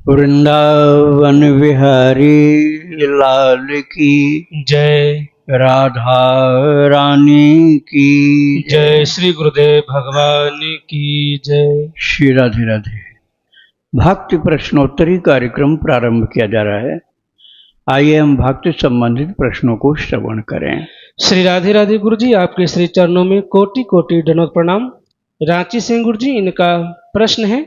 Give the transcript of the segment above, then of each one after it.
वृंदावन बिहारी लाल की जय। राधा रानी की जय। श्री गुरुदेव भगवान की जय। श्री राधे राधे। भक्ति प्रश्नोत्तरी कार्यक्रम प्रारंभ किया जा रहा है। आइए हम भक्ति संबंधित प्रश्नों को श्रवण करें। श्री राधे राधे गुरु जी, आपके श्री चरणों में कोटि कोटि दंडवत प्रणाम। रांची से गुरु जी, इनका प्रश्न है,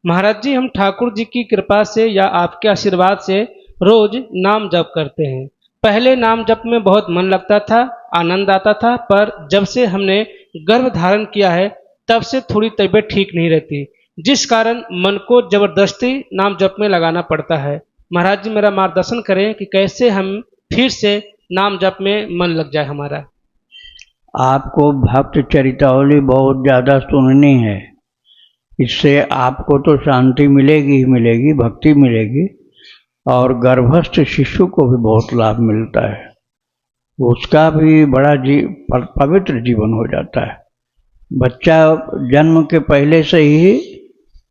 महाराज जी हम ठाकुर जी की कृपा से या आपके आशीर्वाद से रोज नाम जप करते हैं। पहले नाम जप में बहुत मन लगता था, आनंद आता था, पर जब से हमने गर्भ धारण किया है तब से थोड़ी तबीयत ठीक नहीं रहती, जिस कारण मन को जबरदस्ती नाम जप में लगाना पड़ता है। महाराज जी मेरा मार्गदर्शन करें कि कैसे हम फिर से नाम जप में मन लग जाए हमारा। आपको भक्त चरितावली बहुत ज़्यादा सुननी है, इससे आपको तो शांति मिलेगी ही मिलेगी, भक्ति मिलेगी, और गर्भस्थ शिशु को भी बहुत लाभ मिलता है। उसका भी बड़ा पवित्र जीवन हो जाता है। बच्चा जन्म के पहले से ही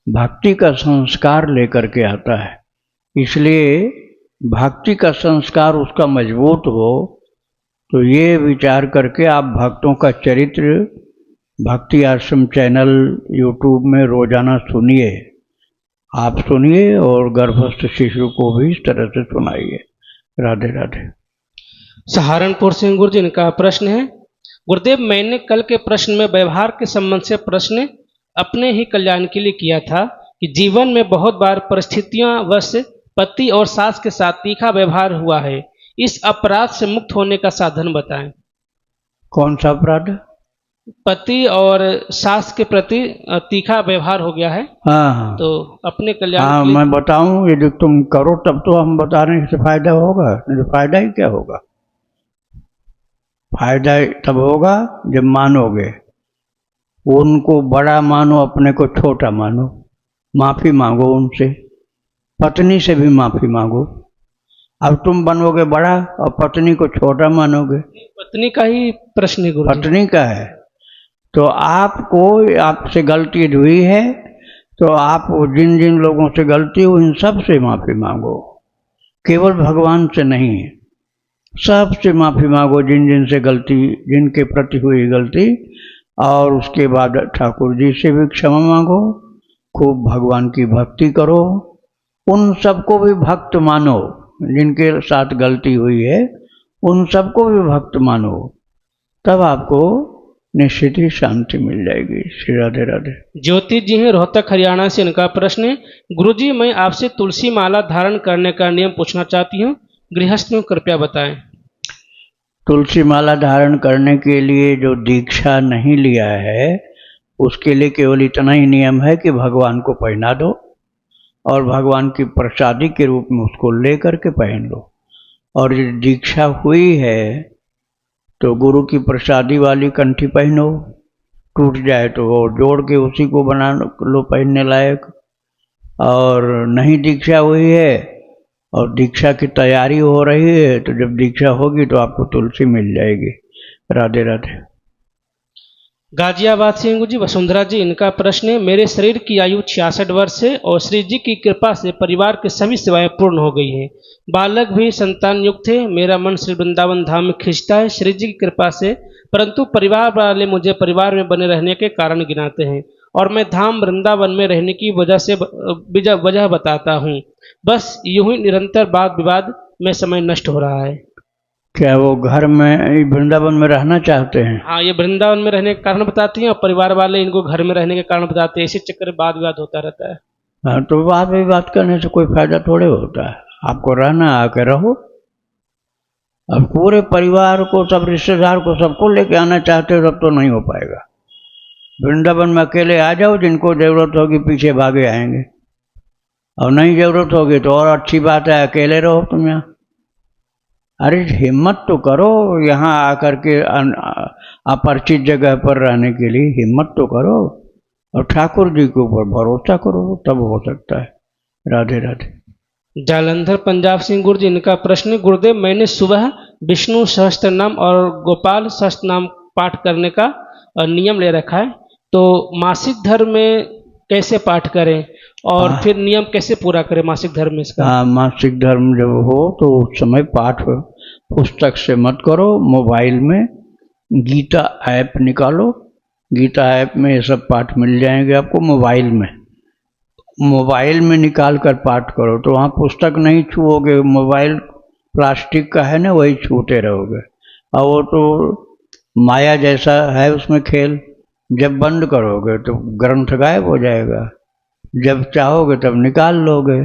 भक्ति का संस्कार लेकर के आता है, इसलिए भक्ति का संस्कार उसका मजबूत हो तो ये विचार करके आप भक्तों का चरित्र भक्ति आश्रम चैनल यूट्यूब में रोजाना सुनिए। आप सुनिए और गर्भस्थ शिशु को भी इस तरह से सुनाइए। राधे राधे। सहारनपुर से गुरु जी, इनका प्रश्न है, गुरुदेव मैंने कल के प्रश्न में व्यवहार के संबंध से प्रश्न अपने ही कल्याण के लिए किया था कि जीवन में बहुत बार परिस्थितियां वश पति और सास के साथ तीखा व्यवहार हुआ है, इस अपराध से मुक्त होने का साधन बताएं। कौन सा अपराध? पति और सास के प्रति तीखा व्यवहार हो गया है। हाँ, तो अपने कल्याण हाँ, के लिए मैं बताऊं, यदि तुम करो तब तो हम बताने से फायदा होगा, नहीं तो फायदा ही क्या होगा। फायदा तब होगा जब मानोगे, उनको बड़ा मानो, अपने को छोटा मानो, माफी मांगो उनसे, पत्नी से भी माफी मांगो। अब तुम बनोगे बड़ा और पत्नी को छोटा मानोगे। पत्नी का ही प्रश्न है गुरु जी। पत्नी का है तो आपको, आपसे गलती हुई है तो आप जिन जिन लोगों से गलती हुई उन सब से माफी मांगो, केवल भगवान से नहीं, सबसे माफी मांगो जिन जिन से गलती, जिनके प्रति हुई गलती, और उसके बाद ठाकुर जी से भी क्षमा मांगो, खूब भगवान की भक्ति करो, उन सबको भी भक्त मानो, जिनके साथ गलती हुई है उन सबको भी भक्त मानो, तब आपको निश्चित ही शांति मिल जाएगी। श्री राधे राधे। ज्योति जी हैं रोहतक हरियाणा से, इनका प्रश्न है, गुरुजी मैं आपसे तुलसी माला धारण करने का नियम पूछना चाहती हूँ, गृहस्थ में कृपया बताएं। तुलसी माला धारण करने के लिए जो दीक्षा नहीं लिया है उसके लिए केवल इतना ही नियम है कि भगवान को पहना दो और भगवान की प्रसादी के रूप में उसको ले करके पहन लो। और यदि दीक्षा हुई है तो गुरु की प्रसादी वाली कंठी पहनो, टूट जाए तो वो जोड़ के उसी को बना लो पहनने लायक। और नहीं दीक्षा हुई है और दीक्षा की तैयारी हो रही है तो जब दीक्षा होगी तो आपको तुलसी मिल जाएगी। राधे राधे। गाजियाबाद से गुरु जी वसुंधरा जी, इनका प्रश्न है, मेरे शरीर की आयु 66 वर्ष है और श्री जी की कृपा से परिवार की सभी सेवाएं पूर्ण हो गई हैं, बालक भी संतान युक्त है, मेरा मन श्री वृंदावन धाम में खिंचता है श्री जी की कृपा से, परंतु परिवार वाले मुझे परिवार में बने रहने के कारण गिनाते हैं और मैं धाम वृंदावन में रहने की वजह बताता हूँ, बस यूं ही निरंतर वाद विवाद में समय नष्ट हो रहा है। क्या वो घर में वृंदावन में रहना चाहते हैं? हाँ, ये वृंदावन में रहने के कारण बताती हैं और परिवार वाले इनको घर में रहने के कारण बताते हैं, इसी चक्कर में वाद विवाद होता रहता है। हाँ, तो वाद विवाद करने से कोई फायदा थोड़े होता है। आपको रहना, आके रहो। अब पूरे परिवार को, सब रिश्तेदार को, सबको लेके आना चाहते हो तब तो नहीं हो पाएगा। वृंदावन में अकेले आ जाओ, जिनको जरूरत होगी पीछे भागे आएंगे, और नहीं जरूरत होगी तो और अच्छी बात है, अकेले रहो तुम यहाँ। अरे हिम्मत तो करो, यहाँ आकर के अपरिचित जगह पर रहने के लिए हिम्मत तो करो और ठाकुर जी के ऊपर भरोसा करो, तब हो सकता है। राधे राधे। जालंधर पंजाब सिंह गुरु जी, इनका प्रश्न, गुरुदेव मैंने सुबह विष्णु सहस्त्र नाम और गोपाल सहस्त्र नाम पाठ करने का नियम ले रखा है, तो मासिक धर्म में कैसे पाठ करें और हाँ। फिर नियम कैसे पूरा करें मासिक धर्म में इसका? हाँ, मासिक धर्म जब हो तो उस समय पाठ पुस्तक से मत करो, मोबाइल में गीता ऐप निकालो। गीता ऐप में ये सब पाठ मिल जाएंगे आपको। मोबाइल में निकाल कर पाठ करो तो वहाँ पुस्तक नहीं छुओगे, मोबाइल प्लास्टिक का है ना, वही छूते रहोगे। और वो तो माया जैसा है उसमें खेल, जब बंद करोगे तो ग्रंथ गायब हो जाएगा, जब चाहोगे तब निकाल लोगे।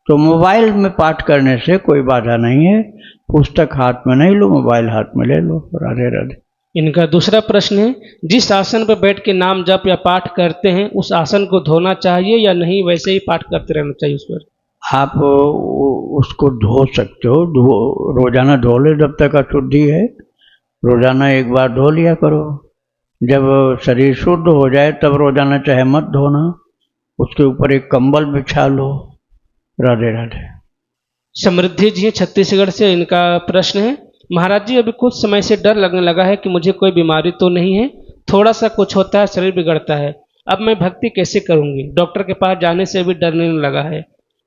तो मोबाइल में पाठ करने से कोई बाधा नहीं है। पुस्तक हाथ में नहीं लो, मोबाइल हाथ में ले लो। राधे राधे। इनका दूसरा प्रश्न है, जिस आसन पर बैठ के नाम जप या पाठ करते हैं उस आसन को धोना चाहिए या नहीं, वैसे ही पाठ करते रहना चाहिए उस पर? आप उसको धो सकते हो, रोजाना धो ले जब तक अशुद्धि है। रोजाना एक बार धो लिया करो। जब शरीर शुद्ध हो जाए तब रोजाना चाहे मत धोना, उसके ऊपर एक कंबल बिछा लो। राधे राधे। समृद्धि जी छत्तीसगढ़ से, इनका प्रश्न है, महाराज जी अभी कुछ समय से डर लगने लगा है कि मुझे कोई बीमारी तो नहीं है, थोड़ा सा कुछ होता है शरीर बिगड़ता है, अब मैं भक्ति कैसे करूंगी? डॉक्टर के पास जाने से भी डरने लगा है,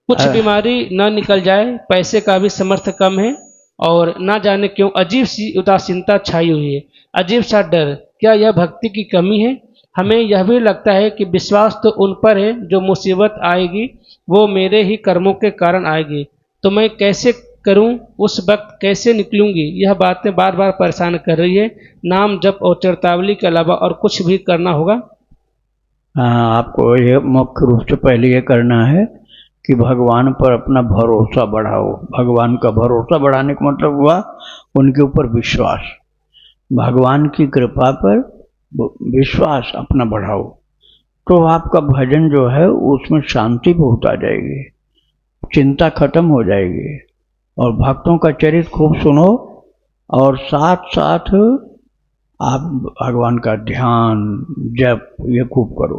कुछ बीमारी न निकल जाए, पैसे का भी समर्थ कम है और ना जाने क्यों अजीब सी उदासीनता छाई हुई है, अजीब सा डर, क्या यह भक्ति की कमी है? हमें यह भी लगता है कि विश्वास तो उन पर है, जो मुसीबत आएगी वो मेरे ही कर्मों के कारण आएगी, तो मैं कैसे करूं, उस वक्त कैसे निकलूंगी? यह बातें बार बार परेशान कर रही है। नाम जप और चरतावली के अलावा और कुछ भी करना होगा? हाँ, आपको ये मुख्य रूप से पहले ये करना है कि भगवान पर अपना भरोसा बढ़ाओ। भगवान का भरोसा बढ़ाने का मतलब हुआ उनके ऊपर विश्वास। भगवान की कृपा पर विश्वास अपना बढ़ाओ, तो आपका भजन जो है उसमें शांति बहुत आ जाएगी, चिंता खत्म हो जाएगी। और भक्तों का चरित्र खूब सुनो और साथ साथ आप भगवान का ध्यान जप ये खूब करो।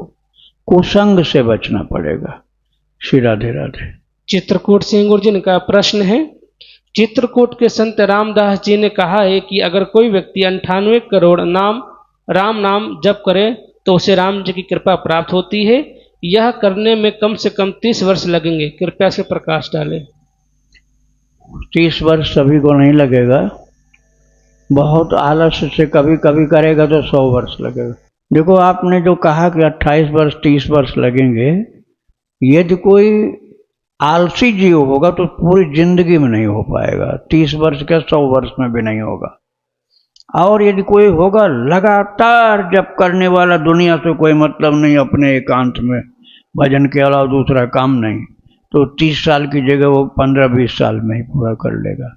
कुसंग से बचना पड़ेगा। श्री राधे राधे। चित्रकूट सिंह गुरु जी का प्रश्न है, चित्रकूट के संत रामदास जी ने कहा है कि अगर कोई व्यक्ति 98 करोड़ राम नाम जप करे तो उसे राम जी की कृपा प्राप्त होती है, यह करने में कम से कम 30 वर्ष लगेंगे, कृपया से प्रकाश डालें। 30 वर्ष सभी को नहीं लगेगा, बहुत आलस्य से कभी कभी करेगा तो 100 वर्ष लगेगा। देखो, आपने जो कहा कि 28 वर्ष 30 वर्ष लगेंगे, यदि कोई आलसी जीव होगा तो पूरी जिंदगी में नहीं हो पाएगा। 30 वर्ष का 100 वर्ष में भी नहीं होगा। और यदि कोई होगा लगातार जप करने वाला, दुनिया से कोई मतलब नहीं, अपने एकांत में भजन के अलावा दूसरा काम नहीं, तो 30 साल की जगह वो 15-20 साल में ही पूरा कर लेगा।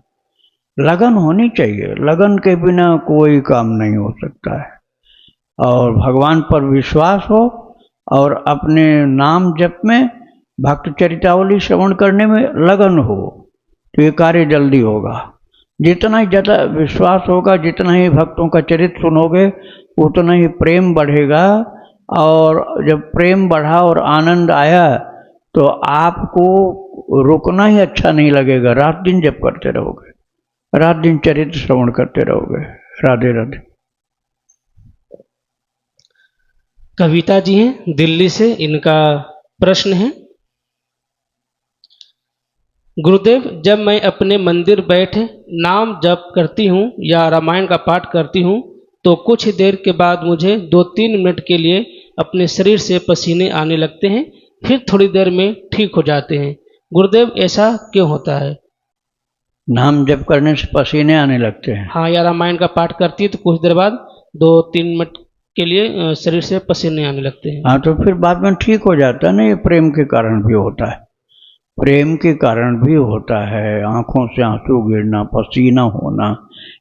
लगन होनी चाहिए, लगन के बिना कोई काम नहीं हो सकता है। और भगवान पर विश्वास हो और अपने नाम जप में, भक्त चरितावली श्रवण करने में लगन हो, तो ये कार्य जल्दी होगा। जितना ही ज़्यादा विश्वास होगा, जितना ही भक्तों का चरित्र सुनोगे, उतना ही प्रेम बढ़ेगा। और जब प्रेम बढ़ा और आनंद आया तो आपको रुकना ही अच्छा नहीं लगेगा। रात दिन जप करते रहोगे, रात दिन चरित्र श्रवण करते रहोगे। राधे राधे। कविता जी हैं दिल्ली से, इनका प्रश्न है, गुरुदेव जब मैं अपने मंदिर बैठ नाम जप करती हूँ या रामायण का पाठ करती हूँ तो कुछ ही देर के बाद मुझे 2-3 मिनट के लिए अपने शरीर से पसीने आने लगते हैं, फिर थोड़ी देर में ठीक हो जाते हैं। गुरुदेव ऐसा क्यों होता है? नाम जप करने से पसीने आने लगते हैं? हाँ, या रामायण का पाठ करती है तो कुछ देर बाद 2-3 मिनट के लिए शरीर से पसीने आने लगते हैं। हाँ, तो फिर बाद में ठीक हो जाता है ना। ये प्रेम के कारण भी होता है, प्रेम के कारण भी होता है। आंखों से आंसू गिरना, पसीना होना,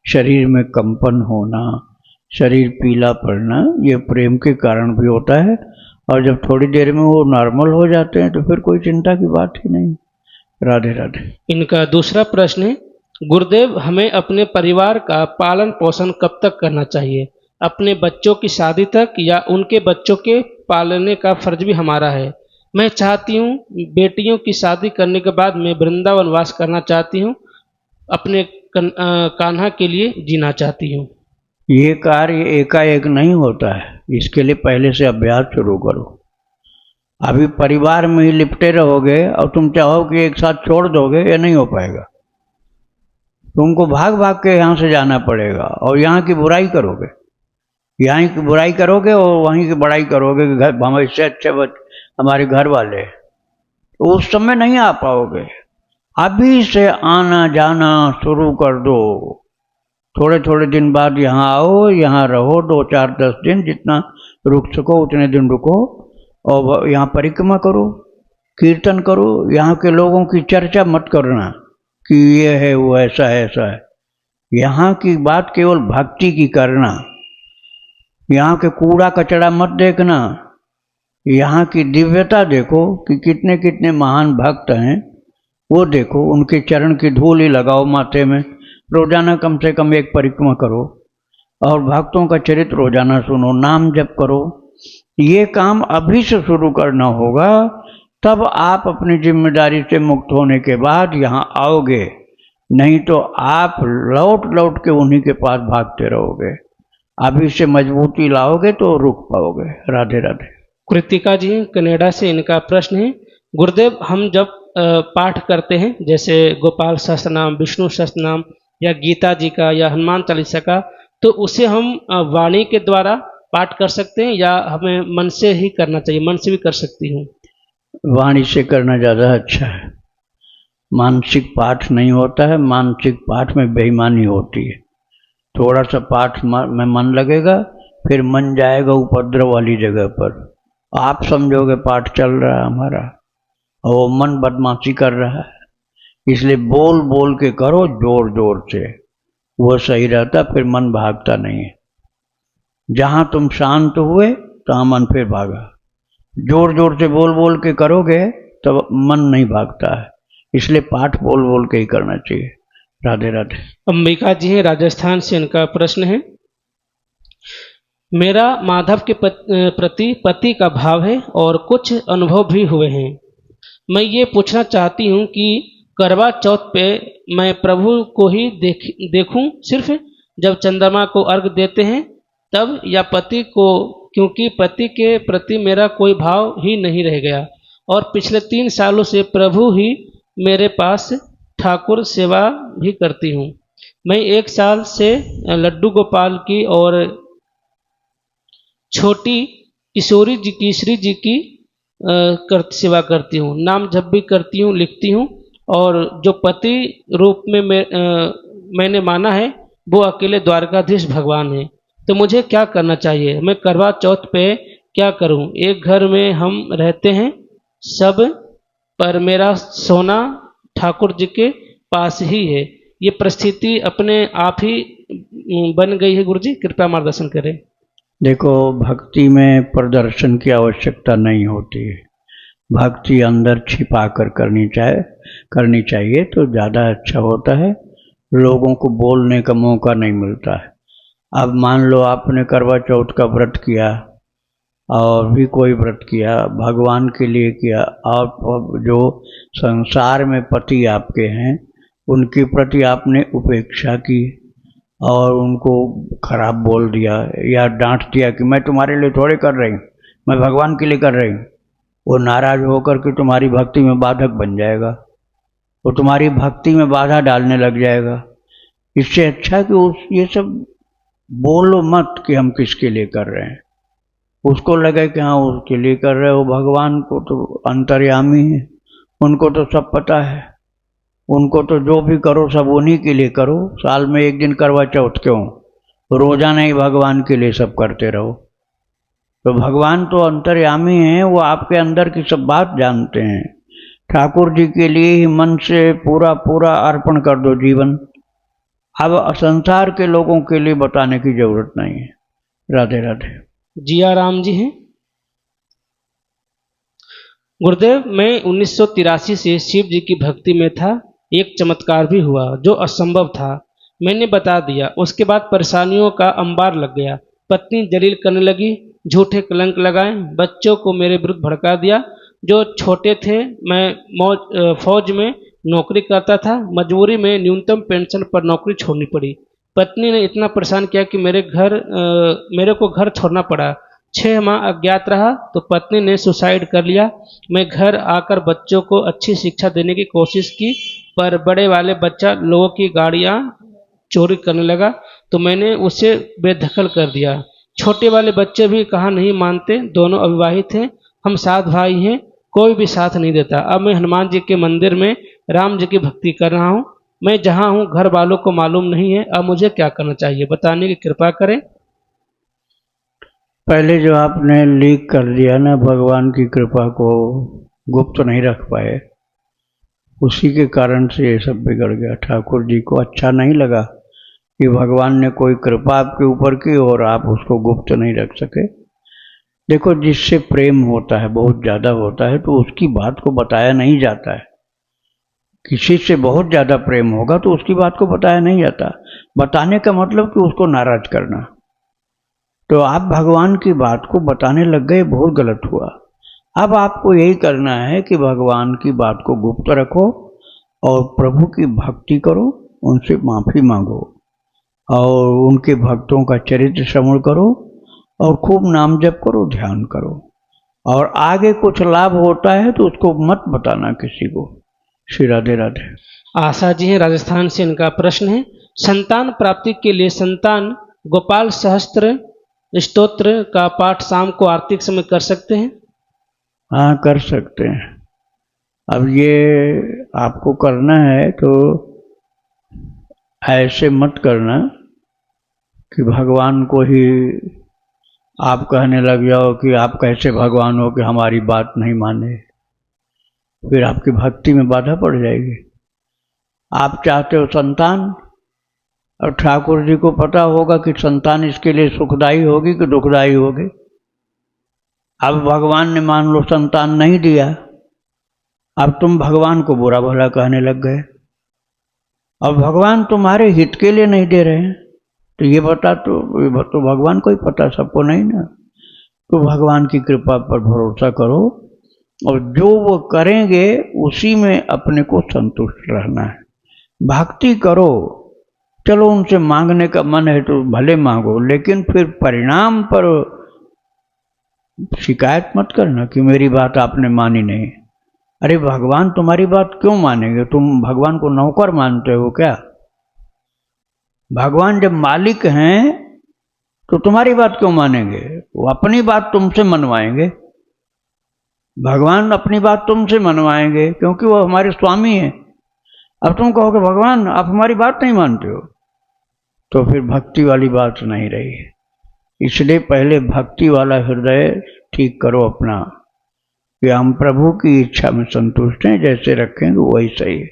शरीर में कंपन होना, शरीर पीला पड़ना, ये प्रेम के कारण भी होता है। और जब थोड़ी देर में वो नॉर्मल हो जाते हैं तो फिर कोई चिंता की बात ही नहीं। राधे राधे। इनका दूसरा प्रश्न है, गुरुदेव हमें अपने परिवार का पालन पोषण कब तक करना चाहिए? अपने बच्चों की शादी तक या उनके बच्चों के पालने का फर्ज भी हमारा है? मैं चाहती हूँ बेटियों की शादी करने के बाद मैं वृंदावन वास करना चाहती हूँ, अपने कान्हा के लिए जीना चाहती हूँ। ये कार्य एकाएक नहीं होता है, इसके लिए पहले से अभ्यास शुरू करो। अभी परिवार में ही लिपटे रहोगे और तुम चाहो कि एक साथ छोड़ दोगे, ये नहीं हो पाएगा। तुमको भाग भाग के यहाँ से जाना पड़ेगा और यहाँ की बुराई करोगे, यहाँ की बुराई करोगे और वहीं की बड़ाई करोगे कि घर हमें इससे अच्छे हमारे घर वाले, तो उस समय नहीं आ पाओगे। अभी से आना जाना शुरू कर दो। थोड़े थोड़े दिन बाद यहाँ आओ, यहाँ रहो 2, 4, 10 दिन, जितना रुक सको उतने दिन रुको और यहाँ परिक्रमा करो, कीर्तन करो। यहाँ के लोगों की चर्चा मत करना कि ये है वो ऐसा है ऐसा है। यहाँ की बात केवल भक्ति की करना। यहाँ के कूड़ा कचरा मत देखना, यहाँ की दिव्यता देखो कि कितने कितने महान भक्त हैं, वो देखो। उनके चरण की धूल ही लगाओ माथे में। रोजाना कम से कम एक परिक्रमा करो और भक्तों का चरित्र रोजाना सुनो, नाम जप करो। ये काम अभी से शुरू करना होगा, तब आप अपनी जिम्मेदारी से मुक्त होने के बाद यहाँ आओगे। नहीं तो आप लौट लौट के उन्हीं के पास भागते रहोगे। अभी से मजबूती लाओगे तो रुक पाओगे। राधे राधे। कृतिका जी कनाडा से, इनका प्रश्न है, गुरुदेव हम जब पाठ करते हैं जैसे गोपाल सहस्त्रनाम, विष्णु सहस्त्रनाम या गीता जी का या हनुमान चालीसा का, तो उसे हम वाणी के द्वारा पाठ कर सकते हैं या हमें मन से ही करना चाहिए? मन से भी कर सकती हूँ। वाणी से करना ज़्यादा अच्छा है। मानसिक पाठ नहीं होता है, मानसिक पाठ में बेईमानी होती है। थोड़ा सा पाठ में मन लगेगा, फिर मन जाएगा उपद्रव वाली जगह पर। आप समझोगे पाठ चल रहा है हमारा और वो मन बदमाशी कर रहा है। इसलिए बोल बोल के करो जोर जोर से, वो सही रहता, फिर मन भागता नहीं है। जहाँ तुम शांत हुए तहाँ मन फिर भागा। जोर जोर से बोल बोल के करोगे तब मन नहीं भागता है। इसलिए पाठ बोल बोल के ही करना चाहिए। राधे राधे। अंबिका जी हैं राजस्थान से, इनका प्रश्न है, मेरा माधव के प्रति पति का भाव है और कुछ अनुभव भी हुए हैं। मैं ये पूछना चाहती हूँ कि करवा चौथ पे मैं प्रभु को ही देखूं सिर्फ जब चंद्रमा को अर्घ देते हैं तब, या पति को, क्योंकि पति के प्रति मेरा कोई भाव ही नहीं रह गया और पिछले 3 सालों से प्रभु ही मेरे पास ठाकुर सेवा भी करती हूँ। मैं 1 साल से लड्डू गोपाल की और छोटी किशोरी जी की, श्री जी की सेवा करती हूँ। नाम जप भी करती हूँ, लिखती हूँ, और जो पति रूप में मैंने माना है वो अकेले द्वारकाधीश भगवान है। तो मुझे क्या करना चाहिए? मैं करवा चौथ पे क्या करूं? एक घर में हम रहते हैं सब, पर मेरा सोना ठाकुर जी के पास ही है। ये परिस्थिति अपने आप ही बन गई है। गुरुजी कृपया मार्गदर्शन करें। देखो, भक्ति में प्रदर्शन की आवश्यकता नहीं होती है। भक्ति अंदर छिपा कर करनी चाहिए तो ज़्यादा अच्छा होता है। लोगों को बोलने का मौका नहीं मिलता है। अब मान लो आपने करवा चौथ का व्रत किया और भी कोई व्रत किया, भगवान के लिए किया, और जो संसार में पति आपके हैं उनके प्रति आपने उपेक्षा की और उनको खराब बोल दिया या डांट दिया कि मैं तुम्हारे लिए थोड़े कर रही हूँ, मैं भगवान के लिए कर रही हूँ, वो नाराज होकर के तुम्हारी भक्ति में बाधक बन जाएगा, वो तुम्हारी भक्ति में बाधा डालने लग जाएगा। इससे अच्छा कि ये सब बोलो मत कि हम किसके लिए कर रहे हैं। उसको लगे कि हाँ उसके लिए कर रहे हो। भगवान को तो अंतर्यामी है, उनको तो सब पता है। उनको तो जो भी करो सब उन्हीं के लिए करो। साल में 1 दिन करवा चौथ क्यों, रोजाना ही भगवान के लिए सब करते रहो। तो भगवान तो अंतर्यामी हैं, वो आपके अंदर की सब बात जानते हैं। ठाकुर जी के लिए ही मन से पूरा पूरा अर्पण कर दो जीवन। अब संसार के लोगों के लिए बताने की जरूरत नहीं है। राधे राधे। जिया राम जी हैं। गुरुदेव, मैं 1983 से शिव जी की भक्ति में था। एक चमत्कार भी हुआ जो असंभव था, मैंने बता दिया। उसके बाद परेशानियों का अंबार लग गया। पत्नी जलील करने लगी, झूठे कलंक लगाए, बच्चों को मेरे विरुद्ध भड़का दिया। जो छोटे थे, मैं फौज में नौकरी करता था। मजबूरी में न्यूनतम पेंशन पर नौकरी छोड़नी पड़ी। पत्नी ने इतना परेशान किया कि मेरे को घर छोड़ना पड़ा। 6 माह अज्ञात रहा तो पत्नी ने सुसाइड कर लिया। मैं घर आकर बच्चों को अच्छी शिक्षा देने की कोशिश की, पर बड़े वाले बच्चा लोगों की गाड़ियां चोरी करने लगा तो मैंने उसे बेदखल कर दिया। छोटे वाले बच्चे भी कहा नहीं मानते, दोनों अविवाहित हैं, हम 7 भाई हैं, कोई भी साथ नहीं देता। अब मैं हनुमान जी के मंदिर में राम जी की भक्ति कर रहा हूँ, मैं जहाँ हूँ घर वालों को मालूम नहीं है, अब मुझे क्या करना चाहिए, बताने की कृपा करें। पहले जो आपने लीक कर दिया ना, भगवान की कृपा को गुप्त नहीं रख पाए, उसी के कारण से ये सब बिगड़ गया। ठाकुर जी को अच्छा नहीं लगा कि भगवान ने कोई कृपा आपके ऊपर की और आप उसको गुप्त नहीं रख सके। देखो, जिससे प्रेम होता है, बहुत ज़्यादा होता है, तो उसकी बात को बताया नहीं जाता है। किसी से बहुत ज़्यादा प्रेम होगा तो उसकी बात को बताया नहीं जाता। बताने का मतलब कि उसको नाराज करना। तो आप भगवान की बात को बताने लग गए, बहुत गलत हुआ। अब आपको यही करना है कि भगवान की बात को गुप्त रखो और प्रभु की भक्ति करो, उनसे माफ़ी मांगो और उनके भक्तों का चरित्र श्रवण करो और खूब नाम जप करो, ध्यान करो। और आगे कुछ लाभ होता है तो उसको मत बताना किसी को। श्री राधे राधे। आशा जी हैं राजस्थान से, इनका प्रश्न है संतान प्राप्ति के लिए संतान गोपाल सहस्त्र स्तोत्र का पाठ शाम को आरती के समय कर सकते हैं? हाँ, कर सकते हैं। अब ये आपको करना है तो ऐसे मत करना कि भगवान को ही आप कहने लग जाओ कि आप कैसे भगवान हो कि हमारी बात नहीं माने, फिर आपकी भक्ति में बाधा पड़ जाएगी। आप चाहते हो संतान, और ठाकुर जी को पता होगा कि संतान इसके लिए सुखदायी होगी कि दुखदायी होगी। अब भगवान ने मान लो संतान नहीं दिया, अब तुम भगवान को बुरा भला कहने लग गए। अब भगवान तुम्हारे हित के लिए नहीं दे रहे हैं, तो ये तो भगवान को ही पता, सबको नहीं ना। तो भगवान की कृपा पर भरोसा करो और जो वो करेंगे उसी में अपने को संतुष्ट रहना है। भक्ति करो, चलो उनसे मांगने का मन है तो भले मांगो, लेकिन फिर परिणाम पर शिकायत मत करना कि मेरी बात आपने मानी नहीं। अरे भगवान तुम्हारी बात क्यों मानेंगे? तुम भगवान को नौकर मानते हो क्या? भगवान जब मालिक हैं तो तुम्हारी बात क्यों मानेंगे? वो अपनी बात तुमसे मनवाएंगे। भगवान अपनी बात तुमसे मनवाएंगे क्योंकि वो हमारे स्वामी हैं। अब तुम कहोगे भगवान आप हमारी बात नहीं मानते हो, तो फिर भक्ति वाली बात नहीं रही। इसलिए पहले भक्ति वाला हृदय ठीक करो अपना कि हम प्रभु की इच्छा में संतुष्ट हैं, जैसे रखेंगे वही सही है।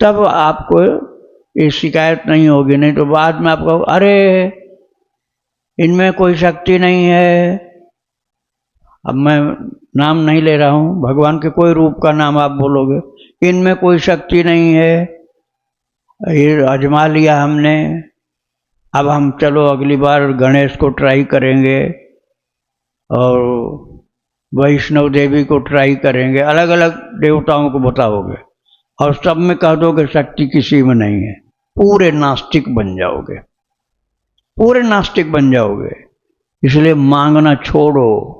तब आपको ये शिकायत नहीं होगी। नहीं तो बाद में आप कहो अरे इनमें कोई शक्ति नहीं है। अब मैं नाम नहीं ले रहा हूँ, भगवान के कोई रूप का नाम आप बोलोगे, इनमें कोई शक्ति नहीं है, ये आजमा लिया हमने, अब हम चलो अगली बार गणेश को ट्राई करेंगे और वैष्णव देवी को ट्राई करेंगे। अलग अलग देवताओं को बताओगे और सब में कह दोगे शक्ति किसी में नहीं है, पूरे नास्तिक बन जाओगे, पूरे नास्तिक बन जाओगे। इसलिए मांगना छोड़ो,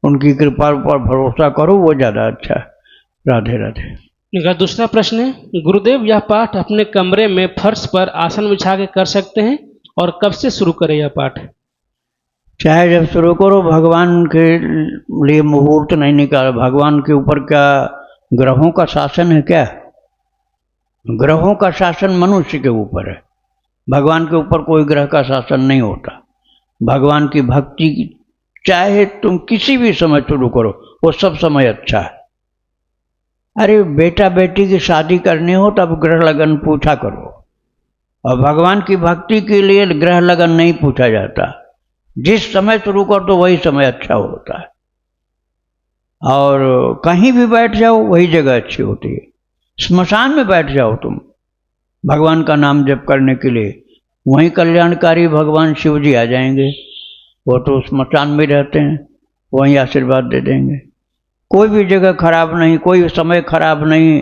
उनकी कृपा पर भरोसा करो, वो ज़्यादा अच्छा है। राधे राधे। इनका दूसरा प्रश्न है गुरुदेव यह पाठ अपने कमरे में फर्श पर आसन बिछा के कर सकते हैं और कब से शुरू करें यह पाठ? चाहे जब शुरू करो, भगवान के लिए मुहूर्त नहीं निकाल। भगवान के ऊपर क्या ग्रहों का शासन है क्या? ग्रहों का शासन मनुष्य के ऊपर है, भगवान के ऊपर कोई ग्रह का शासन नहीं होता। भगवान की भक्ति चाहे तुम किसी भी समय शुरू करो, वो सब समय अच्छा है। अरे बेटा बेटी की शादी करनी हो तब ग्रह लगन पूछा करो, और भगवान की भक्ति के लिए ग्रह लगन नहीं पूछा जाता। जिस समय शुरू कर दो वही समय अच्छा होता है, और कहीं भी बैठ जाओ वही जगह अच्छी होती है। स्मशान में बैठ जाओ तुम भगवान का नाम जप करने के लिए, वहीं कल्याणकारी भगवान शिव जी आ जाएंगे। वो तो स्मशान में रहते हैं, वहीं आशीर्वाद दे देंगे। कोई भी जगह खराब नहीं, कोई समय खराब नहीं,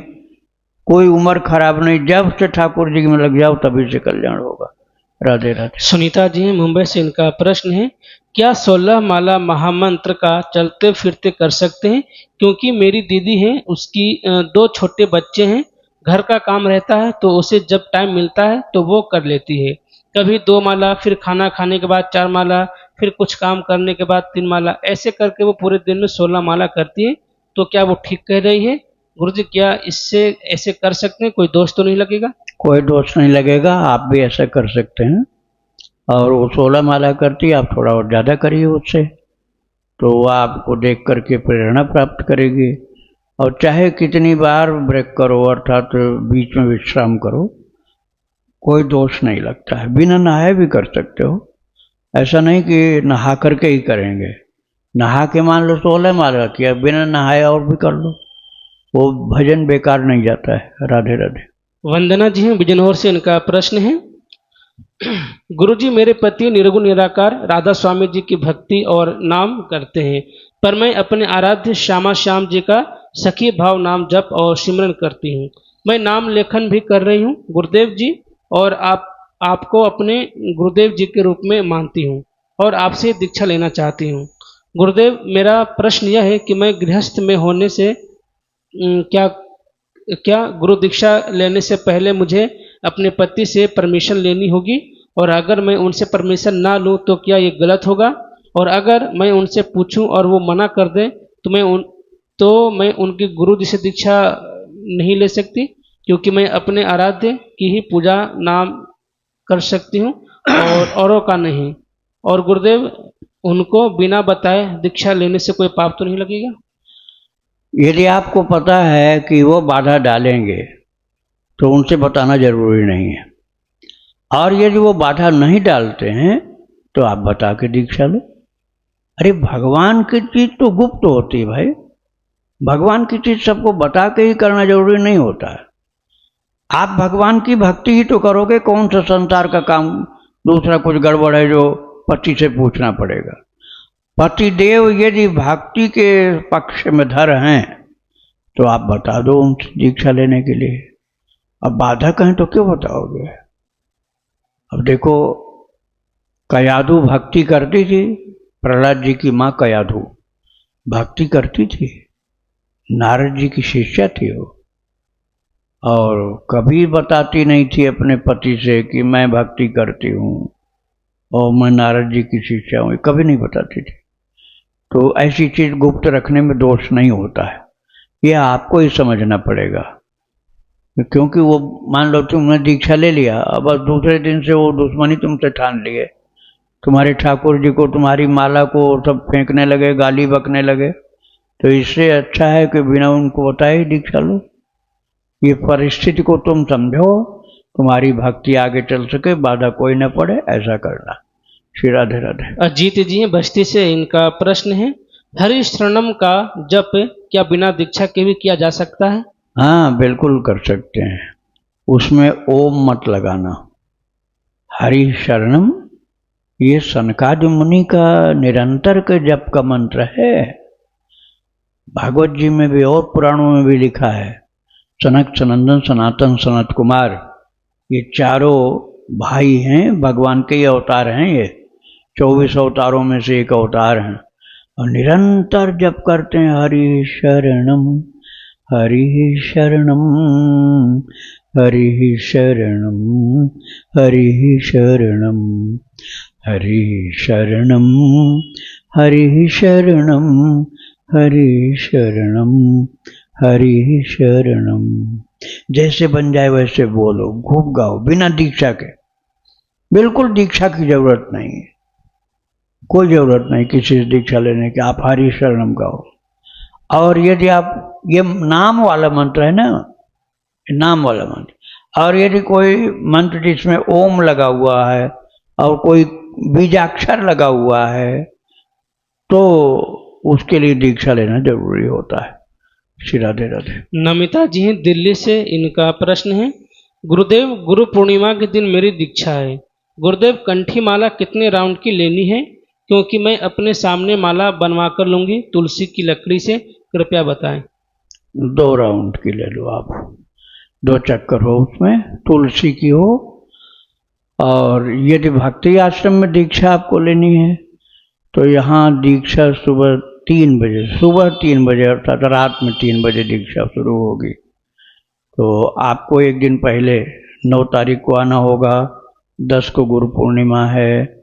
कोई उम्र खराब नहीं। जब से ठाकुर जी में लग जाओ तभी से कल्याण होगा। राधे राधे। सुनीता जी हैं मुंबई से, इनका प्रश्न है, क्या 16 माला महामंत्र का चलते फिरते कर सकते हैं? क्योंकि मेरी दीदी है, उसकी 2 छोटे बच्चे हैं, घर का काम रहता है, तो उसे जब टाइम मिलता है तो वो कर लेती है। कभी 2 माला, फिर खाना खाने के बाद 4 माला, फिर कुछ काम करने के बाद 3 माला, ऐसे करके वो पूरे दिन में 16 माला करती है। तो क्या वो ठीक कह रही है? गुरुजी, क्या इससे ऐसे कर सकते हैं? कोई दोष तो नहीं लगेगा? कोई दोष नहीं लगेगा, आप भी ऐसा कर सकते हैं। और वो 16 माला करती है, आप थोड़ा और ज़्यादा करिए उससे, तो वो आपको देख करके प्रेरणा प्राप्त करेगी। और चाहे कितनी बार ब्रेक करो, अर्थात बीच में विश्राम करो, कोई दोष नहीं लगता है। बिना नहाए भी कर सकते हो, ऐसा नहीं कि नहा करके ही करेंगे। नहा के मान लो 16 माला किया, बिना नहाए और भी कर लो, वो भजन बेकार नहीं जाता है। राधे राधे। वंदना जी हैं बिजनौर से, इनका प्रश्न है, गुरुजी, मेरे पति निर्गुण निराकार राधा स्वामी जी की भक्ति और नाम करते हैं, पर मैं अपने आराध्य श्यामा श्याम जी का सखी भाव नाम जप और सिमरन करती हूँ। मैं नाम लेखन भी कर रही हूँ गुरुदेव जी, और आपको अपने गुरुदेव जी के रूप में मानती हूँ और आपसे दीक्षा लेना चाहती हूँ। गुरुदेव, मेरा प्रश्न यह है कि मैं गृहस्थ में होने से क्या क्या गुरु दीक्षा लेने से पहले मुझे अपने पति से परमिशन लेनी होगी? और अगर मैं उनसे परमिशन ना लूँ तो क्या ये गलत होगा? और अगर मैं उनसे पूछूं और वो मना कर दें तो मैं उनकी गुरु जी से दीक्षा नहीं ले सकती, क्योंकि मैं अपने आराध्य की ही पूजा नाम कर सकती हूँ और औरों का नहीं। और गुरुदेव, उनको बिना बताए दीक्षा लेने से कोई पाप तो नहीं लगेगा? यदि आपको पता है कि वो बाधा डालेंगे तो उनसे बताना जरूरी नहीं है, और यदि वो बाधा नहीं डालते हैं तो आप बता के दीक्षा लो। अरे भगवान की चीज तो गुप्त होती है भाई, भगवान की चीज सबको बता के ही करना जरूरी नहीं होता है। आप भगवान की भक्ति ही तो करोगे, कौन सा संसार का काम दूसरा कुछ गड़बड़ है जो पति से पूछना पड़ेगा। पतिदेव यदि भक्ति के पक्ष में धर हैं तो आप बता दो उनसे दीक्षा लेने के लिए। अब बाधक हैं तो क्यों बताओगे? अब देखो, कयाधु भक्ति करती थी, प्रहलाद जी की माँ कयाधु भक्ति करती थी, नारद जी की शिष्या थी वो, और कभी बताती नहीं थी अपने पति से कि मैं भक्ति करती हूँ और मैं नारद जी की शिष्या हूँ, कभी नहीं बताती थी। तो ऐसी चीज गुप्त रखने में दोष नहीं होता है, यह आपको ही समझना पड़ेगा। क्योंकि वो मान लो तुमने दीक्षा ले लिया, अब बस दूसरे दिन से वो दुश्मनी तुमसे ठान लिए, तुम्हारे ठाकुर जी को, तुम्हारी माला को सब फेंकने लगे, गाली बकने लगे, तो इससे अच्छा है कि बिना उनको बताए ही दीक्षा लो। ये परिस्थिति को तुम समझो, तुम्हारी भक्ति आगे चल सके, बाधा कोई न पड़े, ऐसा करना। श्री राधे राधे। अजीत जी हैं बस्ती से, इनका प्रश्न है, हरि शरणम का जप क्या बिना दीक्षा के भी किया जा सकता है? हाँ बिल्कुल कर सकते हैं, उसमें ओम मत लगाना। हरि शरणम ये सनकादि मुनि का निरंतर के जप का मंत्र है। भागवत जी में भी और पुराणों में भी लिखा है, सनक, सनंदन, सनातन, सनत कुमार, ये चारों भाई हैं, भगवान के अवतार हैं, ये 24 अवतारों में से एक अवतार हैं, और निरंतर जप करते हैं, हरि शरणम, हरि शरणम, हरि शरणम, हरि शरणम, हरि शरणम, हरि शरणम, हरि शरणम, हरि शरणम। जैसे बन जाए वैसे बोलो, खूब गाओ, बिना दीक्षा के। बिल्कुल दीक्षा की जरूरत नहीं है, कोई जरूरत नहीं किसी से दीक्षा लेने की, आप हरि शरणम गाओ। और यदि आप, ये नाम वाला मंत्र है ना, नाम वाला मंत्र, और यदि कोई मंत्र जिसमें ओम लगा हुआ है और कोई बीजाक्षर लगा हुआ है तो उसके लिए दीक्षा लेना जरूरी होता है। श्री राधे राधे। नमिता जी हैं दिल्ली से, इनका प्रश्न है, गुरुदेव, गुरु पूर्णिमा के दिन मेरी दीक्षा है। गुरुदेव, कंठी माला कितने राउंड की लेनी है? क्योंकि मैं अपने सामने माला बनवा कर लूंगी तुलसी की लकड़ी से, कृपया बताएं। 2 राउंड की ले लो आप, 2 चक्कर हो उसमें, तुलसी की हो और यदि भक्ति आश्रम में दीक्षा आपको लेनी है तो यहाँ दीक्षा सुबह 3 बजे अर्थात रात में 3 बजे दीक्षा शुरू होगी। तो आपको एक दिन पहले 9 तारीख को आना होगा, 10 को गुरु पूर्णिमा है,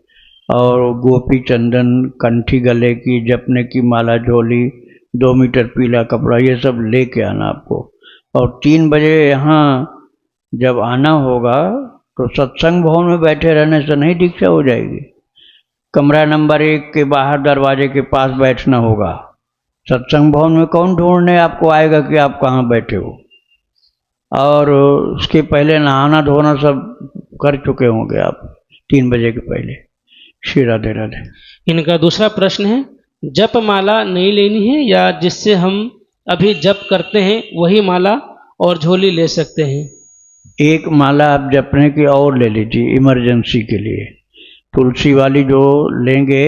और गोपी चंदन, कंठी गले की, जपने की माला, झोली, 2 मीटर पीला कपड़ा, ये सब लेके आना आपको। और 3 बजे यहाँ जब आना होगा तो सत्संग भवन में बैठे रहने से नहीं दीक्षा हो जाएगी। कमरा नंबर 1 के बाहर दरवाजे के पास बैठना होगा। सत्संग भवन में कौन ढूंढने आपको आएगा कि आप कहाँ बैठे हो। और उसके पहले नहाना धोना सब कर चुके होंगे आप 3 बजे के पहले। श्री राधे राधे। इनका दूसरा प्रश्न है, जप माला नहीं लेनी है या जिससे हम अभी जप करते हैं वही माला और झोली ले सकते हैं? एक माला आप जपने की और ले लीजिए इमरजेंसी के लिए। तुलसी वाली जो लेंगे,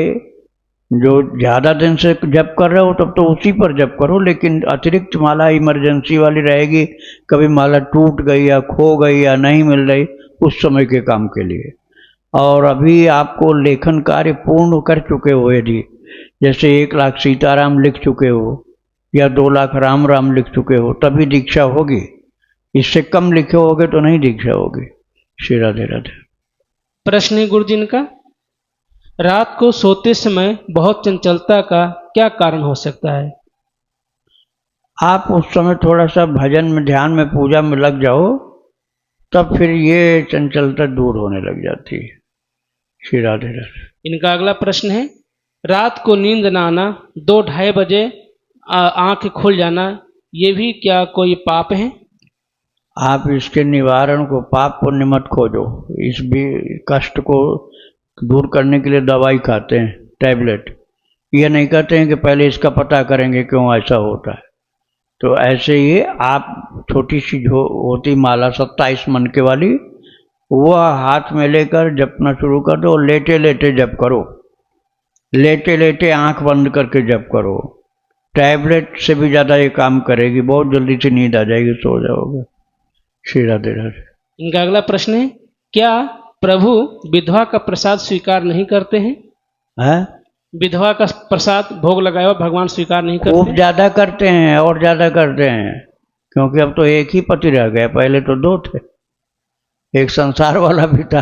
जो ज़्यादा दिन से जप कर रहे हो तब तो उसी पर जप करो, लेकिन अतिरिक्त माला इमरजेंसी वाली रहेगी, कभी माला टूट गई या खो गई या नहीं मिल रही, उस समय के काम के लिए। और अभी आपको लेखन कार्य पूर्ण कर चुके हो, यदि जैसे 1 लाख सीताराम लिख चुके हो या 2 लाख राम राम लिख चुके हो, तभी दीक्षा होगी। इससे कम लिखे होगे तो नहीं दीक्षा होगी। श्री राधे राधे। प्रश्न है गुरु जी इनका, रात को सोते समय बहुत चंचलता का क्या कारण हो सकता है? आप उस समय थोड़ा सा भजन में, ध्यान में, पूजा में लग जाओ, तब फिर ये चंचलता दूर होने लग जाती है। श्री राधे राधे। इनका अगला प्रश्न है, रात को नींद न आना, 2-2:30 बजे आंख खुल जाना, ये भी क्या कोई पाप है? आप इसके निवारण को, पाप पुण्य मत खोजो, इस भी कष्ट को दूर करने के लिए दवाई खाते हैं, टैबलेट। ये नहीं कहते हैं कि पहले इसका पता करेंगे क्यों ऐसा होता है। तो ऐसे ही आप छोटी सी जो होती माला 27 मन के वाली, वो हाथ में लेकर जपना शुरू कर दो। लेटे लेटे जप करो, लेटे लेटे आंख बंद करके जप करो। टैबलेट से भी ज़्यादा ये काम करेगी, बहुत जल्दी से नींद आ जाएगी, सो जाओगे। श्री राधे राधे। इनका अगला प्रश्न है, क्या प्रभु विधवा का प्रसाद स्वीकार नहीं करते हैं? है? विधवा का प्रसाद भोग लगाया हुआ भगवान स्वीकार नहीं करते? खूब ज़्यादा करते हैं और ज़्यादा करते हैं, क्योंकि अब तो एक ही पति रह गया, पहले तो 2 थे। एक संसार वाला भी था,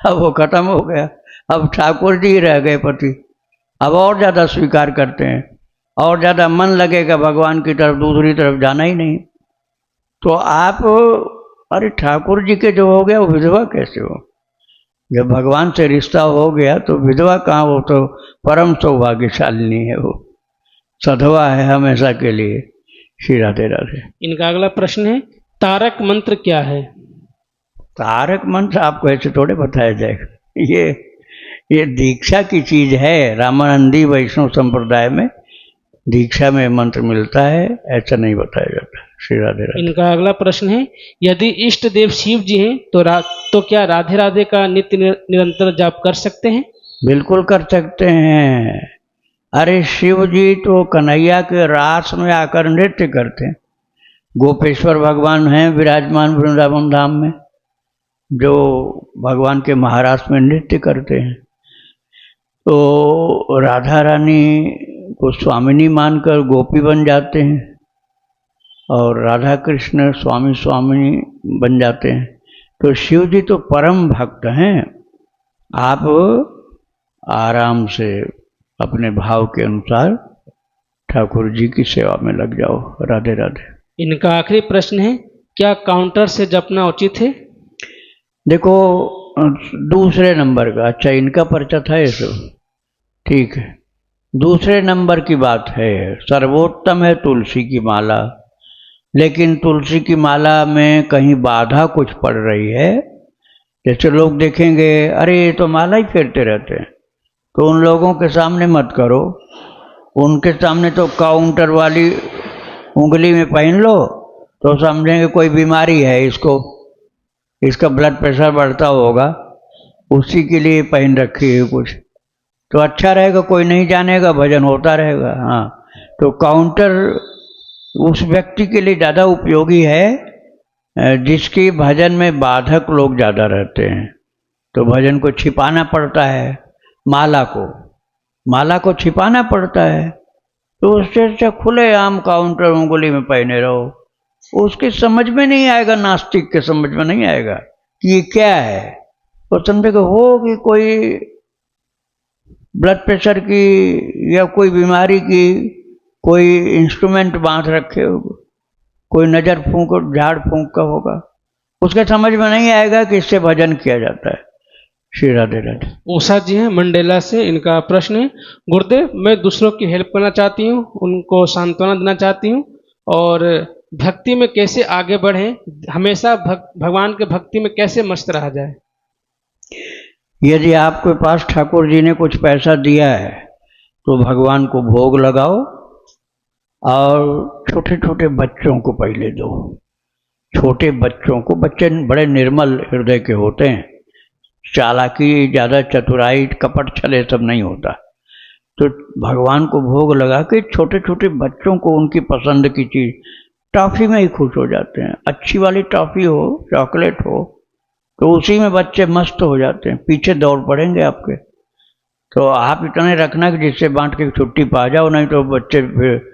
अब वो खत्म हो गया, अब ठाकुर जी ही रह गए पति। अब और ज़्यादा स्वीकार करते हैं, और ज़्यादा मन लगेगा भगवान की तरफ, दूसरी तरफ जाना ही नहीं। तो आप, अरे ठाकुर जी के जो हो गया वो विधवा कैसे हो? जब भगवान से रिश्ता हो गया तो विधवा कहाँ, वो तो परम सौभाग्यशालिनी है, वो सधवा है हमेशा के लिए। श्री राधे राधे। इनका अगला प्रश्न है, तारक मंत्र क्या है? तारक मंत्र आपको ऐसे थोड़े बताया जाएगा, ये दीक्षा की चीज है। रामानंदी वैष्णव संप्रदाय में दीक्षा में मंत्र मिलता है, ऐसा नहीं बताया जाता। श्री राधे राधे। इनका अगला प्रश्न है, यदि इष्ट देव शिव जी हैं तो क्या राधे राधे का नित्य निरंतर जाप कर सकते हैं? बिल्कुल कर सकते हैं। अरे शिव जी तो कन्हैया के रास में आकर नृत्य करते हैं। गोपेश्वर भगवान हैं विराजमान वृंदावन धाम में, जो भगवान के महारास में नृत्य करते हैं। तो राधा रानी को स्वामिनी मानकर गोपी बन जाते हैं, और राधा कृष्ण स्वामी स्वामिनी बन जाते हैं। तो शिव जी तो परम भक्त हैं। आप आराम से अपने भाव के अनुसार ठाकुर जी की सेवा में लग जाओ। राधे राधे। इनका आखिरी प्रश्न है, क्या काउंटर से जपना उचित है? देखो, दूसरे नंबर का, अच्छा इनका पर्चा था ये सब, ठीक है। दूसरे नंबर की बात है, सर्वोत्तम है तुलसी की माला, लेकिन तुलसी की माला में कहीं बाधा कुछ पड़ रही है। जैसे लोग देखेंगे, अरे ये तो माला ही फेरते रहते हैं, तो उन लोगों के सामने मत करो। उनके सामने तो काउंटर वाली उंगली में पहन लो तो समझेंगे कोई बीमारी है, इसका ब्लड प्रेशर बढ़ता होगा, उसी के लिए पहन रखी है कुछ, तो अच्छा रहेगा, कोई नहीं जानेगा, भजन होता रहेगा। हाँ, तो काउंटर उस व्यक्ति के लिए ज़्यादा उपयोगी है जिसकी भजन में बाधक लोग ज़्यादा रहते हैं। तो भजन को छिपाना पड़ता है, माला को छिपाना पड़ता है। तो उससे अच्छा खुले आम काउंटर उंगली में पहने रहो, उसकी समझ में नहीं आएगा, नास्तिक के समझ में नहीं आएगा कि ये क्या है। वो समझेगा हो कि कोई ब्लड प्रेशर की या कोई बीमारी की कोई इंस्ट्रूमेंट बांध रखे हो, कोई नजर फूंक झाड़ फूंक का होगा, उसके समझ में नहीं आएगा कि इससे भजन किया जाता है। श्री राधे राधे। उषा जी हैं मंडेला से, इनका प्रश्न है, गुरुदेव मैं दूसरों की हेल्प करना चाहती हूँ, उनको सांत्वना देना चाहती हूँ, और भक्ति में कैसे आगे बढ़ें, हमेशा भगवान के भक्ति में कैसे मस्त रहा जाए। यदि आपके पास ठाकुर जी ने कुछ पैसा दिया है तो भगवान को भोग लगाओ और छोटे छोटे बच्चों को पहले दो। छोटे बच्चों को, बच्चे बड़े निर्मल हृदय के होते हैं, चालाकी, ज़्यादा चतुराई, कपट छले सब नहीं होता। तो भगवान को भोग लगा के छोटे छोटे बच्चों को उनकी पसंद की चीज़, टॉफ़ी में ही खुश हो जाते हैं। अच्छी वाली टॉफ़ी हो, चॉकलेट हो, तो उसी में बच्चे मस्त हो जाते हैं, पीछे दौड़ पड़ेंगे आपके। तो आप इतने रखना कि जिससे बांट के छुट्टी पा जाओ, नहीं तो बच्चे फिर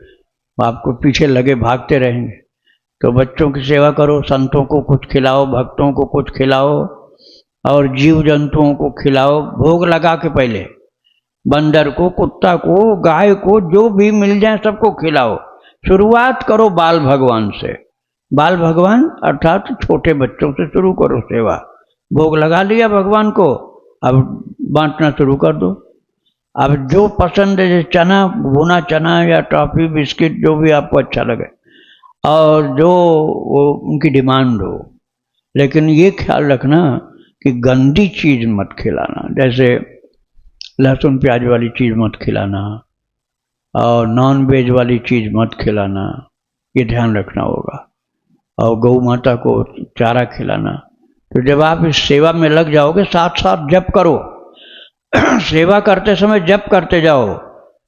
आपको पीछे लगे भागते रहेंगे। तो बच्चों की सेवा करो, संतों को कुछ खिलाओ, भक्तों को कुछ खिलाओ और जीव जंतुओं को खिलाओ भोग लगा के। पहले बंदर को, कुत्ता को, गाय को, जो भी मिल जाए सबको खिलाओ। शुरुआत करो बाल भगवान से। बाल भगवान अर्थात छोटे बच्चों से शुरू करो सेवा। भोग लगा लिया भगवान को, अब बांटना शुरू कर दो। अब जो पसंद है, चना, भुना चना या टॉफ़ी, बिस्किट, जो भी आपको अच्छा लगे, और जो वो उनकी डिमांड हो। लेकिन ये ख्याल रखना कि गंदी चीज़ मत खिलाना, जैसे लहसुन प्याज वाली चीज़ मत खिलाना और नॉन वेज वाली चीज़ मत खिलाना, ये ध्यान रखना होगा। और गौ माता को चारा खिलाना। तो जब आप इस सेवा में लग जाओगे, साथ साथ जप करो सेवा करते समय जप करते जाओ,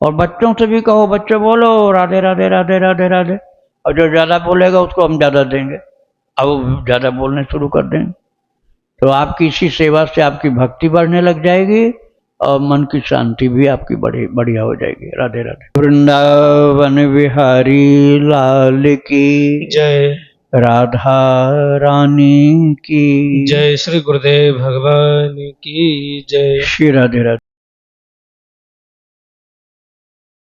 और बच्चों से भी कहो, बच्चे बोलो राधे राधे राधे राधे राधे, और जो ज़्यादा बोलेगा उसको हम ज़्यादा देंगे, अब वो ज़्यादा बोलने शुरू कर देंगे। तो आपकी इसी सेवा से आपकी भक्ति बढ़ने लग जाएगी और मन की शांति भी आपकी बढ़िया हो जाएगी। राधे राधे। वृंदावन बिहारी लाल की जय। राधा रानी की जय। श्री गुरुदेव भगवान की जय। श्री राधे राधे।